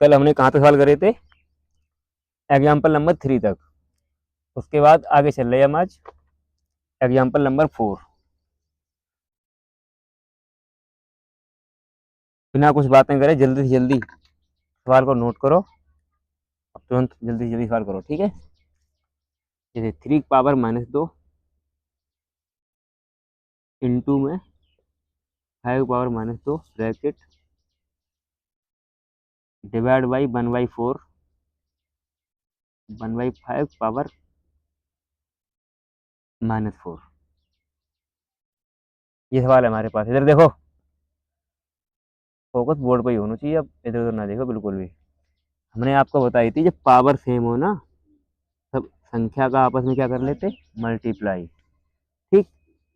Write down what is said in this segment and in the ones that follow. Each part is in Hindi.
कल हमने कहाँ तक सवाल करे थे? एग्जाम्पल नंबर 3 तक। उसके बाद आगे चल रहे हैं हम आज एग्जाम्पल नंबर 4। बिना कुछ बातें करे जल्दी से जल्दी सवाल को नोट करो, तुरंत जल्दी से जल्दी सवाल करो, ठीक है। जैसे 3 की पावर -2 इंटू में 5 की power -2 bracket divide by 1/4 1/5 power -4। ये सवाल है हमारे पास। इधर देखो, फोकस बोर्ड पर ही होना चाहिए, अब इधर उधर ना देखो बिल्कुल भी। हमने आपको बताई थी जब पावर सेम हो ना, सब संख्या का आपस में क्या कर लेते, मल्टीप्लाई। ठीक,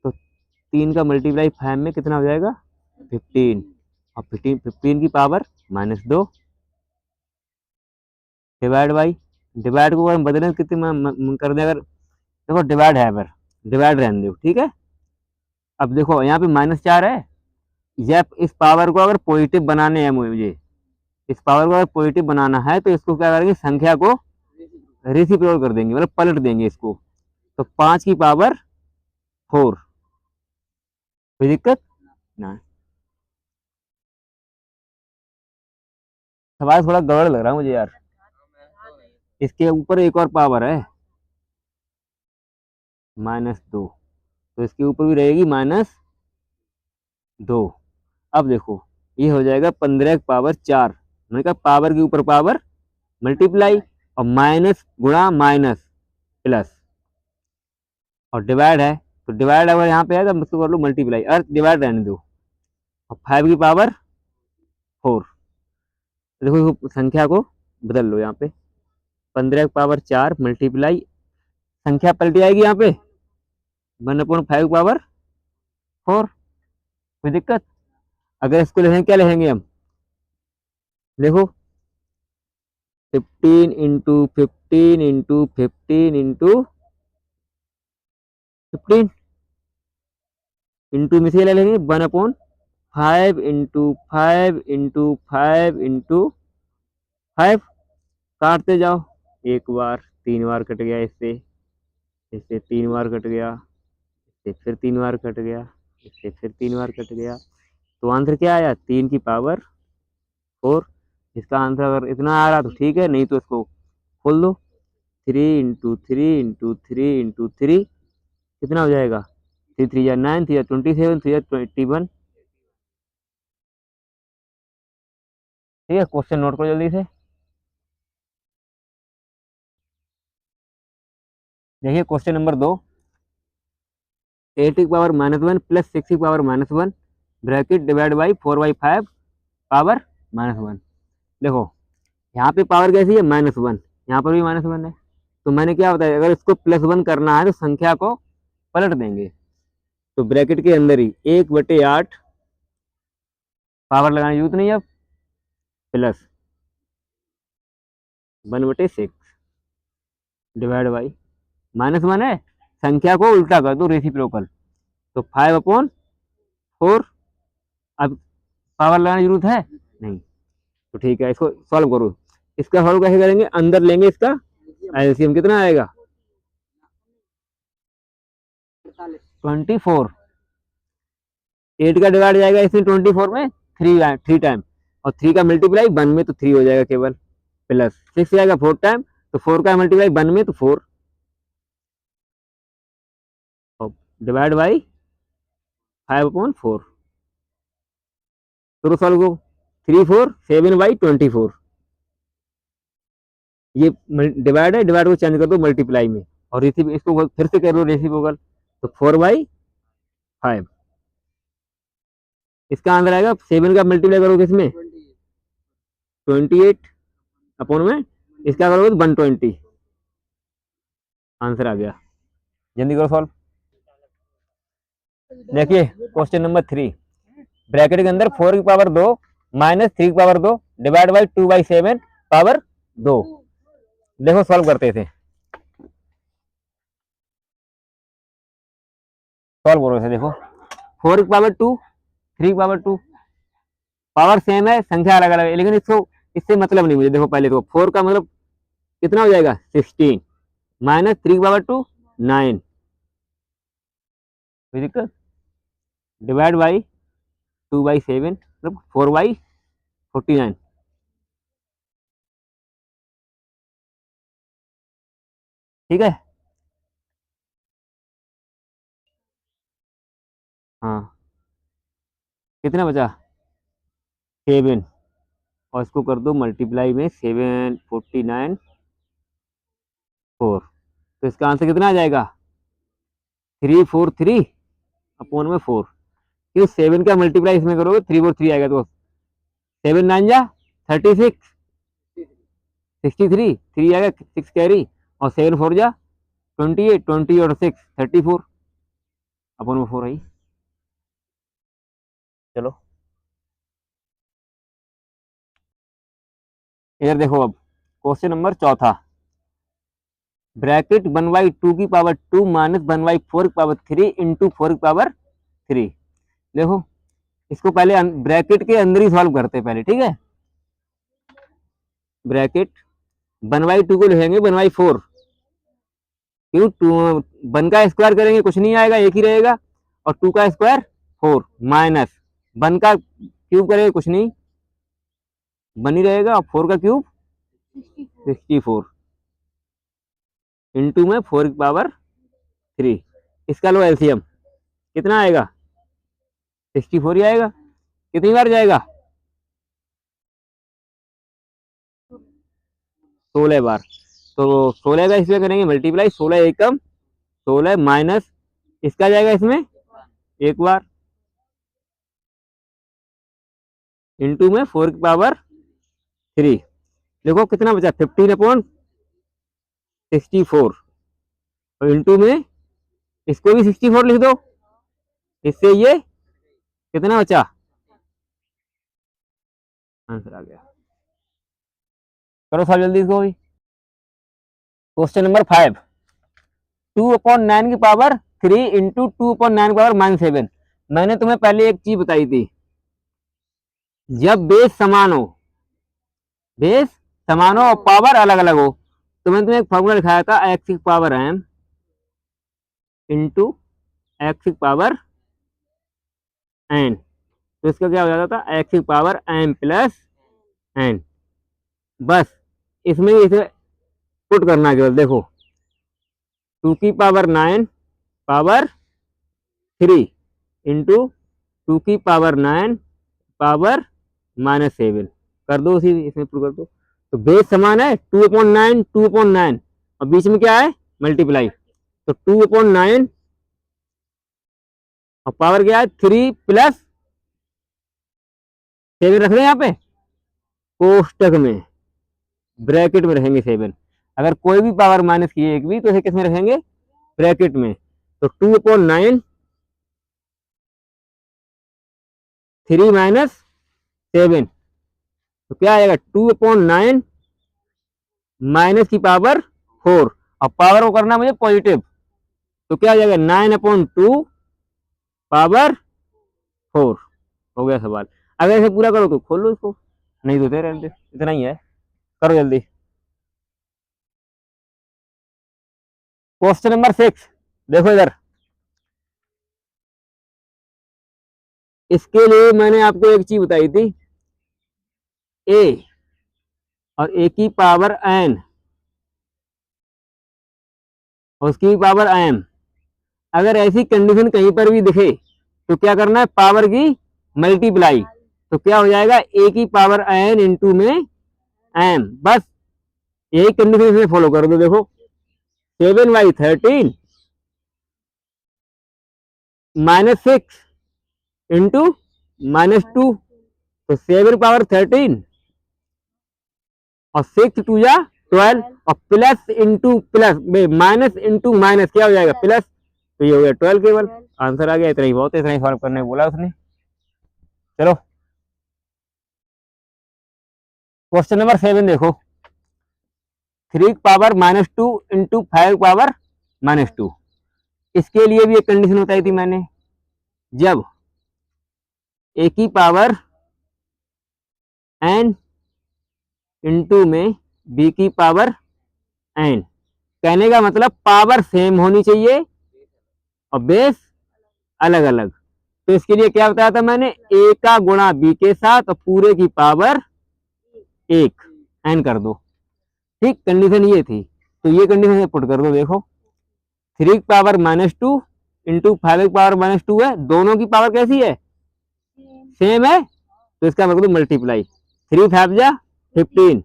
तो 3 का मल्टीप्लाई 5 में कितना हो जाएगा, 15। और 15 की पावर -2 डिवाइड बाई, डिवाइड को अगर हम बदलें कितने कर दें, अगर देखो डिवाइड है, पर डिवाइड रहने दो, ठीक है। अब देखो यहाँ पे -4 है, या इस पावर को अगर पॉजिटिव बनाने हैं मुझे, इस पावर को अगर पॉजिटिव बनाना है तो इसको क्या करेंगे, संख्या को रेसिप्रोकल कर देंगे, मतलब पलट देंगे इसको। तो 5 की पावर 4, कोई दिक्कत ना। सवाल थोड़ा गड़बड़ लग रहा है मुझे यार। इसके ऊपर एक और पावर है -2, तो इसके ऊपर भी रहेगी -2। अब देखो ये हो जाएगा 15 की पावर 4। मैंने कहा पावर के ऊपर पावर मल्टीप्लाई, और माइनस गुणा माइनस प्लस, और डिवाइड है, तो डिवाइड अगर यहाँ पे है तो उसको कर लो मल्टीप्लाई, और डिवाइड रहने दो। और 5 की पावर 4, देखो संख्या को बदल लो यहाँ पे, 15 की पावर 4 मल्टीप्लाई, संख्या पलट जाएगी यहाँ पे 1/5 की पावर 4। कोई दिक्कत? अगर इसको लिखेंगे, क्या लिखेंगे हम, देखो 15 इंटू 15 इंटू 15 इंटू 15 इंटू में से ले लेंगे 1/5 इंटू 5 इंटू 5 इंटू 5। काटते जाओ, एक बार 3 बार कट गया, इससे इससे 3 बार कट गया, इससे फिर 3 बार कट गया, इससे फिर 3 बार कट गया। तो आंसर क्या आया, 3 की पावर 4। इसका आंसर अगर इतना आ रहा तो ठीक है, नहीं तो इसको खोल दो, 3 इंटू 3 इंटू 3 इंटू 3 कितना हो जाएगा, 3 3 9, 3 27, 3 21। ठीक है, क्वेश्चन नोट करो जल्दी से। देखिए क्वेश्चन नंबर 2, 8 की पावर -1 प्लस 6 की power -1 bracket divide by 4/5 power -1। देखो यहाँ पे पावर कैसी है, -1, यहाँ पर भी -1 है। तो मैंने क्या बताया, अगर इसको +1 करना है तो संख्या को पलट देंगे। तो ब्रैकेट के अंदर ही 1/8 पावर लगाने की जरूरत नहीं, अब प्लस 1/6 डिवाइड बाई -1 है, संख्या को उल्टा कर दो रेसिप्रोकल, तो 5/4। अब पावर लगाने की जरूरत है नहीं, तो ठीक है, इसको सॉल्व करो। इसका सॉल्व कैसे करेंगे, अंदर लेंगे इसका एलसीएम, कितना आएगा 24। 8 का डिवाइड जाएगा इसमें 24 में 3 टाइम, और 3 का मल्टीप्लाई 1 में तो 3 हो जाएगा केवल, प्लस 6 जाएगा 4 टाइम, तो 4 का मल्टीप्लाई 1 में तो 4, डिवाइड बाई 5/4। तो सॉल्व को 3 4 7/24, ये डिवाइड है, डिवाइड को चेंज कर दो मल्टीप्लाई में, और इसको फिर से कर लो रेसिप्रोकल, तो 4/5। इसका आंसर आएगा, 7 का मल्टीप्लाई करोगे इसमें 28 में, इसका करोगे तो 120। आंसर आ गया, जल्दी करो सॉल्व। देखिए क्वेश्चन नंबर 3, ब्रैकेट के अंदर 4 की पावर 2 माइनस 3 की पावर 2 डिवाइड बाई 2/7 पावर 2। देखो सॉल्व करते थे, सॉल्व करो इसे। देखो 4 की पावर 2, 3 की पावर 2, पावर सेम है, संख्या अलग अलग है, लेकिन इसको इससे मतलब नहीं मुझे। देखो पहले तो 4 का मतलब कितना हो जाएगा 16 माइनस 3 की पावर 2 9, कोई दिक्कत, डिवाइड बाई 2/7 मतलब 4/49। ठीक है, हाँ कितना बचा 7, और इसको कर दो मल्टीप्लाई में 749 4, तो इसका आंसर कितना आ जाएगा 343 अपॉन में 4। क्यों 7 का मल्टीप्लाई इसमें करोगे 343 आएगा, तो 7 9 जा 36 63 3 आएगा 6 कैरी, और 7 4 जा 28 20 और 6 34 अपॉन में 4 आई। चलो इधर देखो, अब क्वेश्चन नंबर चौथा, ब्रैकेट 1/2 की पावर 2 माइनस 1/4 की पावर 3 इंटू 4 की पावर 3। देखो इसको पहले ब्रैकेट के अंदर ही सॉल्व करते हैं पहले, ठीक है। ब्रैकेट 1/2 को लिखेंगे 1/4, क्यों 1 का स्क्वायर करेंगे कुछ नहीं आएगा, एक ही रहेगा, और 2 का स्क्वायर 4 माइनस 1 का क्यूब करेंगे कुछ नहीं, 1 ही रहेगा, और 4 का क्यूब 64 इंटू में 4 की पावर 3। इसका लो एलसीएम कितना आएगा 64 ही आएगा। कितनी बार जाएगा 16 बार। तो 16 का इसमें करेंगे मल्टीप्लाई, 16 एकम 16 माइनस इसका जाएगा इसमें एक बार, इंटू में 4 की पावर 3। देखो कितना बचा 15/64, और इंटू में इसको भी 64 लिख दो, इससे ये कितना बचा, आंसर आ गया। करो सॉल्व जल्दी इसको भी। क्वेश्चन नंबर 5, 2/9 की पावर 3 इंटू 2/9 की पावर -7। मैंने तुम्हें पहले एक चीज बताई थी, जब बेस समान हो, बेस समान हो और पावर अलग अलग हो, तो मैंने तुम्हें एक फॉर्मूला लिखाया था x की पावर m इंटू एक्स की पावर n, तो इसका क्या हो जाता था x की पावर m प्लस n। बस इसमें इसे पुट करना केवल, देखो 2 की पावर 9 पावर 3 इंटू 2 की पावर 9 पावर -7 कर दो, उसी इसमें पुट कर दो। तो बेस समान है 2/9 2/9, और बीच में क्या है मल्टीप्लाई, तो 2/9 और पावर क्या है 3 प्लस 7 रख रहे हैं यहाँ पे कोष्टक में, ब्रैकेट में रहेंगे 7। अगर कोई भी पावर माइनस की एक भी, तो इसे किस में रखेंगे ब्रैकेट में। तो 2/9 3 माइनस 7, तो क्या आएगा 2/9 माइनस की पावर 4, और पावर को करना मुझे पॉजिटिव, तो क्या आ जाएगा 9/2 पावर 4। हो गया सवाल। अगर इसे पूरा करो तो खोल लो इसको, नहीं तो दे रहने दो, इतना ही है, करो जल्दी। क्वेश्चन नंबर 6, देखो इधर, इसके लिए मैंने आपको एक चीज बताई थी, ए और ए की पावर एन और उसकी पावर एम, अगर ऐसी कंडीशन कहीं पर भी दिखे तो क्या करना है पावर की मल्टीप्लाई, तो क्या हो जाएगा ए की पावर एन इंटू में एम, बस यही कंडीशन से फॉलो कर दो। देखो 7/13 -6 इंटू -2, तो 7/13 और 6 2 या 12, और plus into plus minus into minus क्या हो जाएगा प्लस, तो ये हो गया 12 केवल। आंसर आ गया, इतना ही बहुत है, इतना ही सॉल्व करने बोला उसने। चलो क्वेश्चन नंबर 7 देखो, 3 पावर -2 इंटू 5 पावर -2, इसके लिए भी एक कंडीशन बताई थी मैंने, जब ए की पावर n इंटू में बी की पावर एन। कहने का मतलब पावर सेम होनी चाहिए और बेस अलग अलग। तो इसके लिए क्या बताया था मैंने, ए का गुणा बी के साथ और पूरे की पावर एक एन कर दो। ठीक, कंडीशन ये थी। तो ये कंडीशन पुट कर दो। देखो 3 की पावर -2 इंटू 5 की पावर -2 है, दोनों की पावर कैसी है, सेम है। तो इसका मतलब मल्टीप्लाई 3 5 जा 15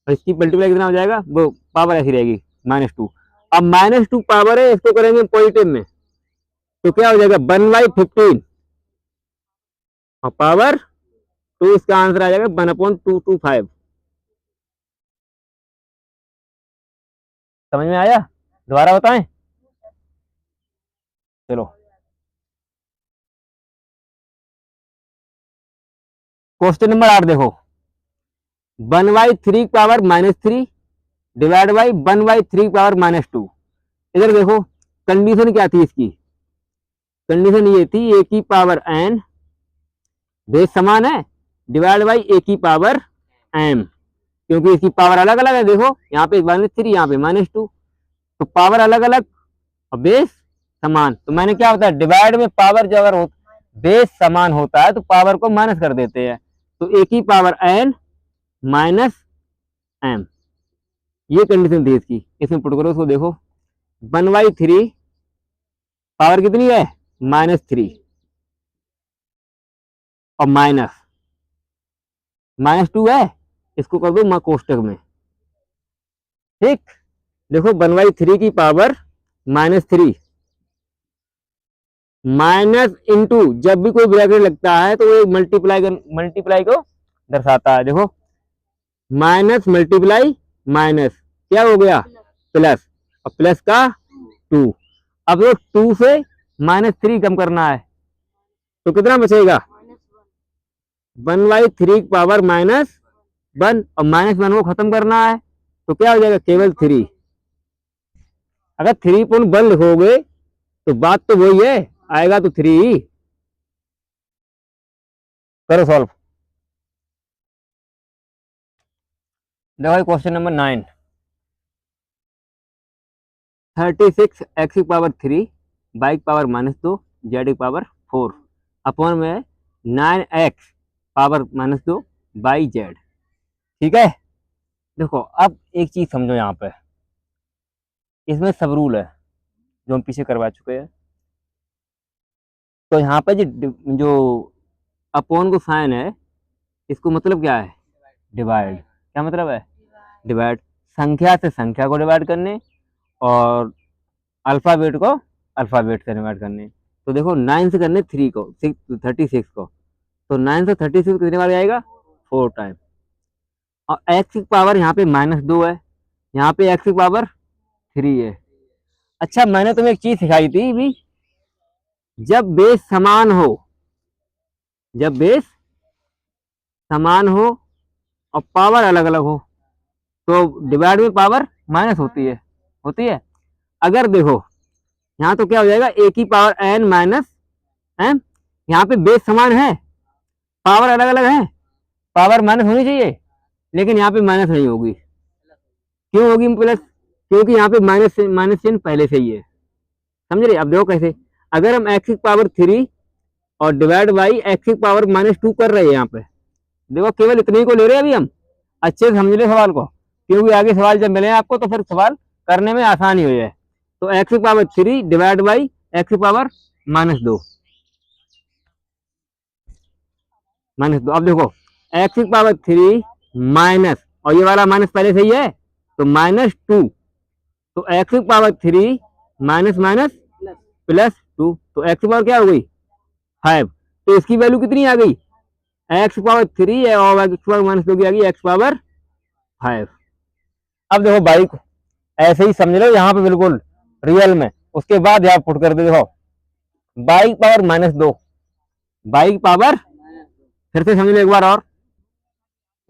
और इसकी मल्टीप्लाई कितना हो जाएगा, वो पावर ऐसी रहेगी -2। अब -2 पावर है, इसको करेंगे पॉजिटिव में तो क्या हो जाएगा 1/15 और पावर 2, इसका आंसर आ जाएगा 1/225। समझ में आया? दोबारा बताएं? चलो क्वेश्चन नंबर 8 देखो, 1/3 पावर -3 डिवाइड बाई 1/3 पावर -2। इधर देखो कंडीशन क्या थी इसकी, कंडीशन ये थी ए की पावर एन बेस समान है डिवाइड बाई ए की पावर एम, क्योंकि इसकी पावर अलग अलग है। देखो यहाँ पे -3 यहाँ पे -2, तो पावर अलग अलग और बेस समान। तो मैंने क्या होता है, डिवाइड में पावर जो अगर बेस समान होता है तो पावर को माइनस कर देते हैं। तो ए की पावर एन माइनस एम, ये कंडीशन थी इसकी। इसमें पुट करो उसको। देखो 1/3 पावर कितनी है -3 और -2 है, इसको कर दो कोष्टक में। ठीक, देखो 1/3 की पावर -3 माइनस इंटू, जब भी कोई ब्रैकेट लगता है तो वो मल्टीप्लाई को दर्शाता है। देखो माइनस मल्टीप्लाई माइनस क्या हो गया प्लस, और प्लस का 2। अब वो 2 से -3 कम करना है तो कितना बचेगा 1/3 पावर -1 और -1 को खत्म करना है तो क्या हो जाएगा केवल 3। अगर 3.1 लिखोगे तो बात तो वही है, आएगा तो 3। करो सॉल्व। देखो क्वेश्चन नंबर 9, 36 x की पावर 3 y की पावर -2 z की पावर 4 अपॉन में 9x पावर -2 बाई z। ठीक है, देखो अब एक चीज समझो, यहाँ पे इसमें सब रूल है जो हम पीछे करवा चुके हैं। तो यहाँ पे जो अपॉन को साइन है, इसको मतलब क्या है डिवाइड। क्या मतलब है डिवाइड, संख्या से संख्या को डिवाइड करने और अल्फाबेट को अल्फाबेट से डिवाइड करने। तो देखो 9 से करने 3 को 36 को, तो 9 से 36 कितने बार आएगा 4 टाइम। और x की पावर यहाँ पे -2 है, यहाँ पे x की पावर 3 है। अच्छा मैंने तुम्हें एक चीज सिखाई थी भी, जब बेस समान हो, जब बेस समान हो और पावर अलग अलग हो तो डिवाइड में पावर माइनस होती है। अगर देखो यहाँ तो क्या हो जाएगा ए की पावर एन माइनस एम, यहाँ पे बेस समान है पावर अलग अलग है, पावर माइनस होनी चाहिए लेकिन यहाँ पे माइनस नहीं होगी। क्यों होगी प्लस, क्योंकि यहाँ पे माइनस चिन्ह पहले से ही है। समझ रहे? अब देखो कैसे, अगर हम x की पावर 3 और डिवाइड बाई x की पावर -2 कर रहे हैं, यहाँ पे देखो केवल इतने ही को ले रहे हैं अभी हम। अच्छे से समझ ले सवाल को, क्योंकि आगे सवाल जब मिले आपको तो फिर सवाल करने में आसानी हो जाए। तो x की पावर 3 डिवाइड बाई x की पावर -2 अब देखो x की पावर 3 माइनस, और ये वाला माइनस पहले से ही है तो -2, तो x की पावर 3 माइनस माइनस +2, तो x की पावर क्या हो गई 5। तो इसकी वैल्यू कितनी आ गई x की पावर 3 है और x की पावर -2 की आ गई x पावर 5। अब देखो बाई को ऐसे ही समझ लो यहाँ पे बिल्कुल रियल में, उसके बाद यहाँ पुट कर दे। देखो बाई पावर -2, बाई पावर, फिर से समझ लो एक बार और,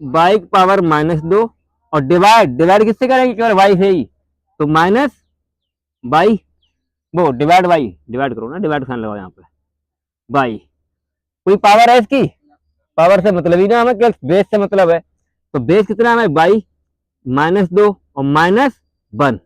बाई पावर -2 और डिवाइड किससे करेंगे केवल y से ही, तो माइनस बाई, वो डिवाइड करो ना, डिवाइड साइन लगाओ यहाँ पे बाई। कोई पावर है इसकी, पावर से मतलब ही ना, हमें केवल बेस से मतलब है। तो बेस कितना है भाई, -2 और -1,